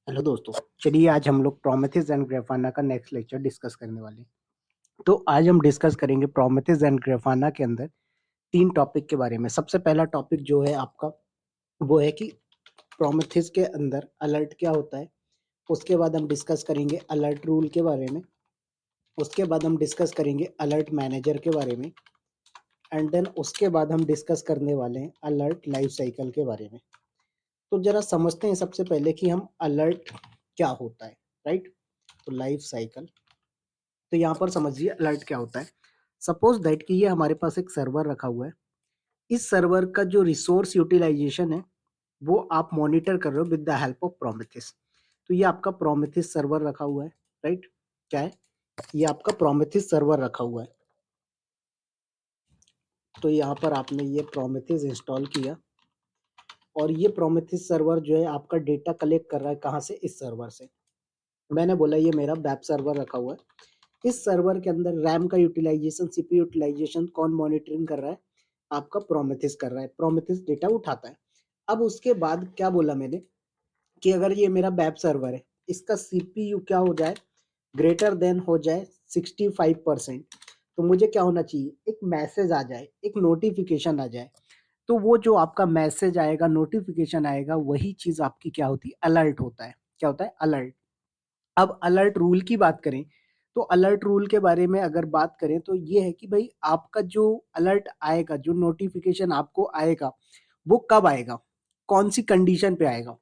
Hello दोस्तों, चलिए आज हम लोग प्रोमेथिस एंड ग्राफाना का नेक्स्ट लेक्चर डिस्कस करने वाले हैं। तो आज हम डिस्कस करेंगे प्रोमेथिस एंड ग्राफाना के अंदर 3 टॉपिक के बारे में। सबसे पहला टॉपिक जो है आपका वो है कि प्रोमेथिस के अंदर अलर्ट क्या होता है। उसके बाद हम डिस्कस करेंगे अलर्ट रूल के बारे में। उसके बाद हम डिस्कस करेंगे अलर्ट मैनेजर के बारे में एंड देन उसके बाद हम डिस्कस करने वाले हैं अलर्ट लाइफ साइकिल के बारे में। तो जरा समझते हैं सबसे पहले कि हम अलर्ट क्या होता है, राइट। तो लाइफ साइकिल, तो यहाँ पर समझिए अलर्ट क्या होता है। सपोज दैट कि ये हमारे पास एक सर्वर रखा हुआ है। इस सर्वर का जो रिसोर्स यूटिलाइजेशन है वो आप मॉनिटर कर रहे हो विद द हेल्प ऑफ प्रोमेथिस। तो ये आपका प्रोमेथिस सर्वर रखा हुआ है, राइट। क्या है ये? आपका प्रोमेथिस सर्वर रखा हुआ है। तो यहाँ पर आपने ये प्रोमेथिस इंस्टॉल किया और ये प्रोमेथिस सर्वर जो है आपका डेटा कलेक्ट कर रहा है कहाँ से? इस सर्वर से। मैंने बोला ये मेरा वेब सर्वर रखा हुआ है। इस सर्वर के अंदर रैम का यूटिलाइजेशन, सीपीयू यूटिलाइजेशन कौन मॉनिटरिंग कर रहा है? आपका प्रोमेथिस कर रहा है। प्रोमेथिस डेटा उठाता है। अब उसके बाद क्या बोला मैंने कि अगर ये मेरा वेब सर्वर है, इसका सीपीयू क्या हो जाए? ग्रेटर देन हो जाए 65%। तो मुझे क्या होना चाहिए? एक मैसेज आ जाए, एक नोटिफिकेशन आ जाए। तो वो जो आपका मैसेज आएगा, नोटिफिकेशन आएगा, वही चीज आपकी क्या होती है? अलर्ट होता है। क्या होता है? अलर्ट। अब अलर्ट रूल की बात करें तो अलर्ट रूल के बारे में अगर बात करें तो ये है कि भाई आपका जो अलर्ट आएगा, जो नोटिफिकेशन आपको आएगा, वो कब आएगा, कौन सी कंडीशन पे आएगा।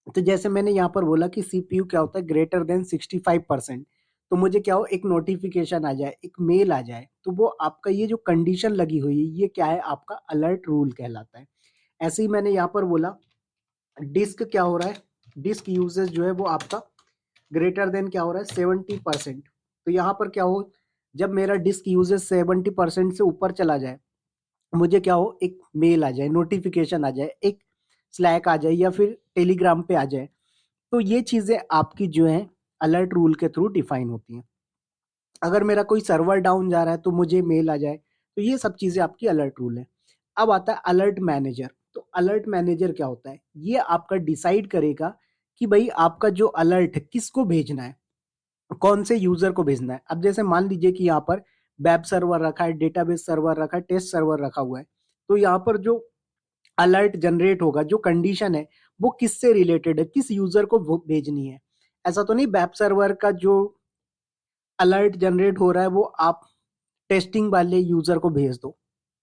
तो जैसे मैंने यहाँ पर बोला कि सीपीयू क्या होता है? Greater than 65%। तो मुझे क्या हो? एक नोटिफिकेशन आ जाए, एक मेल आ जाए, तो वो आपका ये जो कंडीशन लगी हुई है ये क्या है? आपका अलर्ट रूल कहलाता है। ऐसे ही मैंने यहाँ पर बोला डिस्क क्या हो रहा है? डिस्क यूजेज जो है वो आपका ग्रेटर देन क्या हो रहा है? 70%। तो यहाँ पर क्या हो? जब मेरा डिस्क यूजेज 70% से ऊपर चला जाए, मुझे क्या हो? एक मेल आ जाए, नोटिफिकेशन आ जाए, एक स्लैक आ जाए या फिर टेलीग्राम पे आ जाए। तो ये चीजें आपकी जो है अलर्ट रूल के थ्रू डिफाइन होती हैं। अगर मेरा कोई सर्वर डाउन जा रहा है तो मुझे मेल आ जाए। तो ये सब चीजें आपकी अलर्ट रूल है। अब आता है अलर्ट मैनेजर। तो अलर्ट मैनेजर क्या होता है? ये आपका डिसाइड करेगा कि भाई आपका जो अलर्ट है किसको भेजना है, कौन से यूजर को भेजना है। अब जैसे मान लीजिए कि यहाँ पर वेब सर्वर रखा है, डेटाबेस सर्वर रखा है, टेस्ट सर्वर रखा हुआ है। तो यहाँ पर जो अलर्ट जनरेट होगा, जो कंडीशन है, वो किससे रिलेटेड है, किस यूजर को वो भेजनी है। ऐसा तो नहीं वेब सर्वर का जो अलर्ट जनरेट हो रहा है वो आप टेस्टिंग वाले यूजर को भेज दो।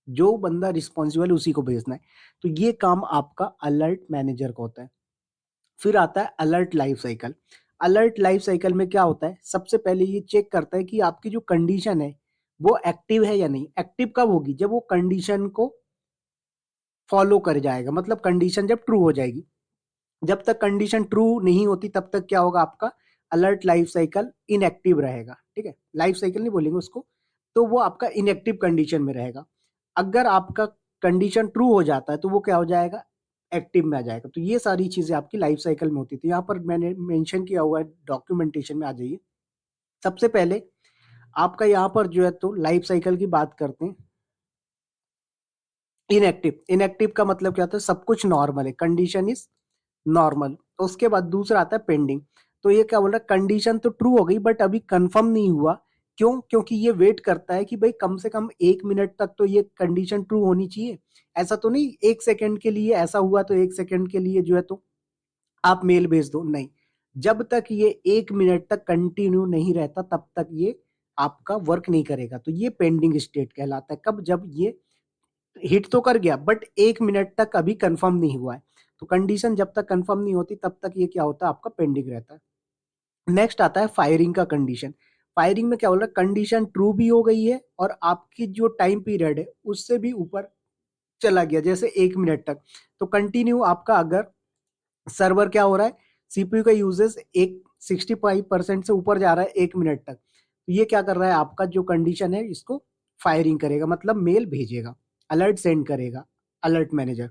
जो बंदा रिस्पॉन्सिबल उसी को भेजना है। तो ये काम आपका अलर्ट मैनेजर का होता है। फिर आता है alert life cycle. Alert life cycle में क्या होता है? सबसे पहले ये चेक करता है कि आपकी जो कंडीशन है वो एक्टिव है या नहीं। एक्टिव कब होगी? जब वो कंडीशन को फॉलो कर जाएगा, मतलब कंडीशन जब ट्रू हो जाएगी। जब तक कंडीशन ट्रू नहीं होती तब तक क्या होगा? आपका अलर्ट लाइफ साइकिल इनएक्टिव रहेगा। ठीक है, लाइफ साइकिल नहीं बोलेंगे उसको। तो वो आपका इनएक्टिव कंडीशन में रहेगा। अगर आपका कंडीशन ट्रू हो जाता है तो वो क्या हो जाएगा? एक्टिव में आ जाएगा। तो ये सारी चीजें आपकी लाइफ साइकिल में होती थी। यहाँ पर मैंने मेंशन किया हुआ है, डॉक्यूमेंटेशन में आ जाइए। सबसे पहले आपका यहाँ पर जो है तो लाइफ साइकिल की बात करते हैं। इनएक्टिव, इनएक्टिव का मतलब क्या होता है? सब कुछ नॉर्मल है, कंडीशन इज नॉर्मल। उसके बाद दूसरा आता है पेंडिंग। तो ये क्या बोल रहा है? कंडीशन तो ट्रू हो गई बट अभी कंफर्म नहीं हुआ। क्यों? क्योंकि ये वेट करता है कि भाई कम से कम 1 मिनट तक तो ये कंडीशन ट्रू होनी चाहिए। ऐसा तो नहीं 1 सेकंड के लिए ऐसा हुआ तो 1 सेकंड के लिए जो है तो आप मेल भेज दो, नहीं। जब तक ये 1 मिनट तक कंटिन्यू नहीं रहता तब तक ये आपका वर्क नहीं करेगा। तो ये पेंडिंग स्टेट कहलाता है। कब? जब ये हिट तो कर गया बट 1 मिनट तक अभी कंफर्म नहीं हुआ है। तो कंडीशन जब तक कंफर्म नहीं होती तब तक ये क्या होता है? आपका पेंडिंग रहता है। नेक्स्ट आता है फायरिंग का कंडीशन। फायरिंग में क्या बोल रहा है? कंडीशन ट्रू भी हो गई है और आपकी जो टाइम पीरियड है उससे भी ऊपर चला गया, जैसे 1 मिनट तक। तो कंटिन्यू आपका अगर सर्वर क्या हो रहा है? सीपीयू का यूजेस एक 65% से ऊपर जा रहा है 1 मिनट तक, तो ये क्या कर रहा है? आपका जो कंडीशन है इसको फायरिंग करेगा, मतलब मेल भेजेगा, अलर्ट सेंड करेगा अलर्ट मैनेजर।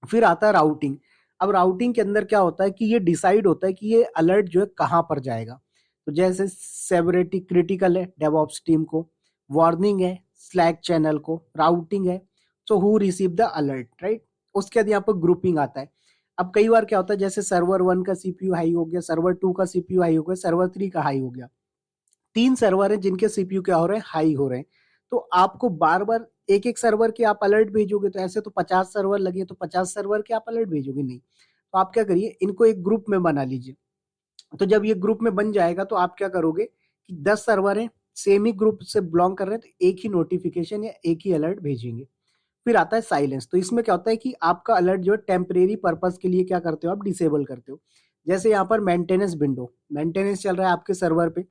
फिर आता है राउटिंग। अब राउटिंग के अंदर क्या होता है कि ये डिसाइड होता है कि ये अलर्ट जो है कहाँ पर जाएगा। तो जैसे सेवरिटी क्रिटिकल है डेवऑप्स टीम को, वार्निंग है स्लैक चैनल को, राउटिंग है so who receive the alert, right. उसके बाद यहाँ पर ग्रुपिंग आता है। अब कई बार क्या होता है, जैसे सर्वर 1 का सीपीयू हाई हो गया, सर्वर 2 का सीपीयू हाई हो गया, सर्वर 3 का हाई हो गया, 3 सर्वर हैं जिनके सीपीयू क्या हो रहे हैं, हाई हो रहे हैं। तो आपको बार-बार एक-एक सर्वर के आप अलर्ट भेजोगे, तो ऐसे तो 50 सर्वर लगे, तो 50 सर्वर के आप अलर्ट भेजोगे नहीं। तो आप क्या करिए, इनको एक ग्रुप में बना लीजिए। तो जब ये ग्रुप में बन जाएगा तो आप क्या करोगे कि 10 सर्वर हैं, सेम ही ग्रुप से बिलोंग कर रहे हैं, तो एक ही नोटिफिकेशन या एक ही अलर्ट भेजेंगे। फिर आता है साइलेंस। तो इसमें क्या होता है कि आपका अलर्ट जो है टेम्परेरी पर्पस के लिए क्या करते हो, आप डिसेबल करते हो। जैसे यहाँ पर मेंटेनेंस विंडो, मेंटेनेंस चल रहा है आपके सर्वर पे,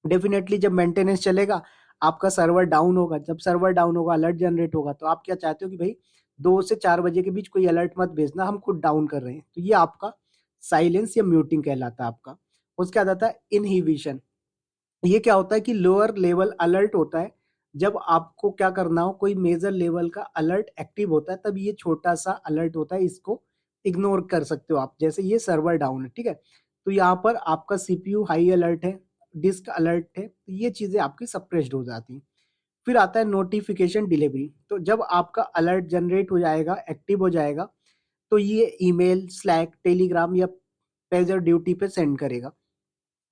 डेफिनेटली जब मेंटेनेंस चलेगा आपका सर्वर डाउन होगा, जब सर्वर डाउन होगा अलर्ट जनरेट होगा, तो आप क्या चाहते हो कि भाई 2 से 4 बजे के बीच कोई अलर्ट मत भेजना, हम खुद डाउन कर रहे हैं। तो ये आपका साइलेंस या म्यूटिंग कहलाता है आपका। उसके बाद आता है इनहिबिशन। ये क्या होता है कि लोअर लेवल अलर्ट होता है, जब आपको क्या करना हो, कोई मेजर लेवल का अलर्ट एक्टिव होता है, तब ये छोटा सा अलर्ट होता है, इसको इग्नोर कर सकते हो आप। जैसे ये सर्वर डाउन है, ठीक है, तो यहाँ पर आपका सीपीयू हाई अलर्ट है, डिस्क अलर्ट है, तो ये चीजें आपकी सप्रेस्ड हो जाती हैं। फिर आता है नोटिफिकेशन डिलीवरी। तो जब आपका अलर्ट जनरेट हो जाएगा, एक्टिव हो जाएगा, तो ये ईमेल, स्लैक, टेलीग्राम या पेजर ड्यूटी पे सेंड करेगा।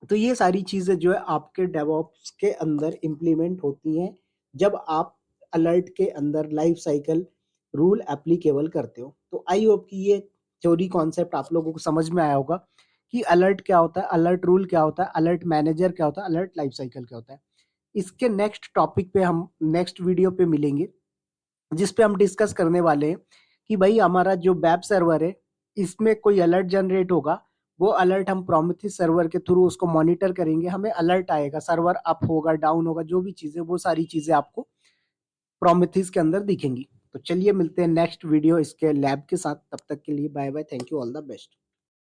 तो ये सारी चीजें जो है आपके डेवऑप्स के अंदर इंप्लीमेंट होती हैं जब आप अलर्ट के अंदर लाइफ साइकिल रूल एप्लीकेबल करते हो। तो आई होप कि ये थ्योरी कॉन्सेप्ट आप लोगों को समझ में आया होगा कि अलर्ट क्या होता है, अलर्ट रूल क्या होता है, अलर्ट मैनेजर क्या होता है, अलर्ट लाइफ साइकिल क्या होता है। इसके नेक्स्ट टॉपिक पे हम नेक्स्ट वीडियो पे मिलेंगे, जिस पे हम डिस्कस करने वाले हैं कि भाई हमारा जो वेब सर्वर है, इसमें कोई अलर्ट जनरेट होगा, वो अलर्ट हम प्रोमेथिस सर्वर के थ्रू उसको मॉनिटर करेंगे, हमें अलर्ट आएगा, सर्वर अप होगा, डाउन होगा, जो भी चीजें, वो सारी चीजें आपको प्रोमेथिस के अंदर दिखेंगी। तो चलिए मिलते हैं नेक्स्ट वीडियो इसके लैब के साथ, तब तक के लिए bye bye, thank you, all the best.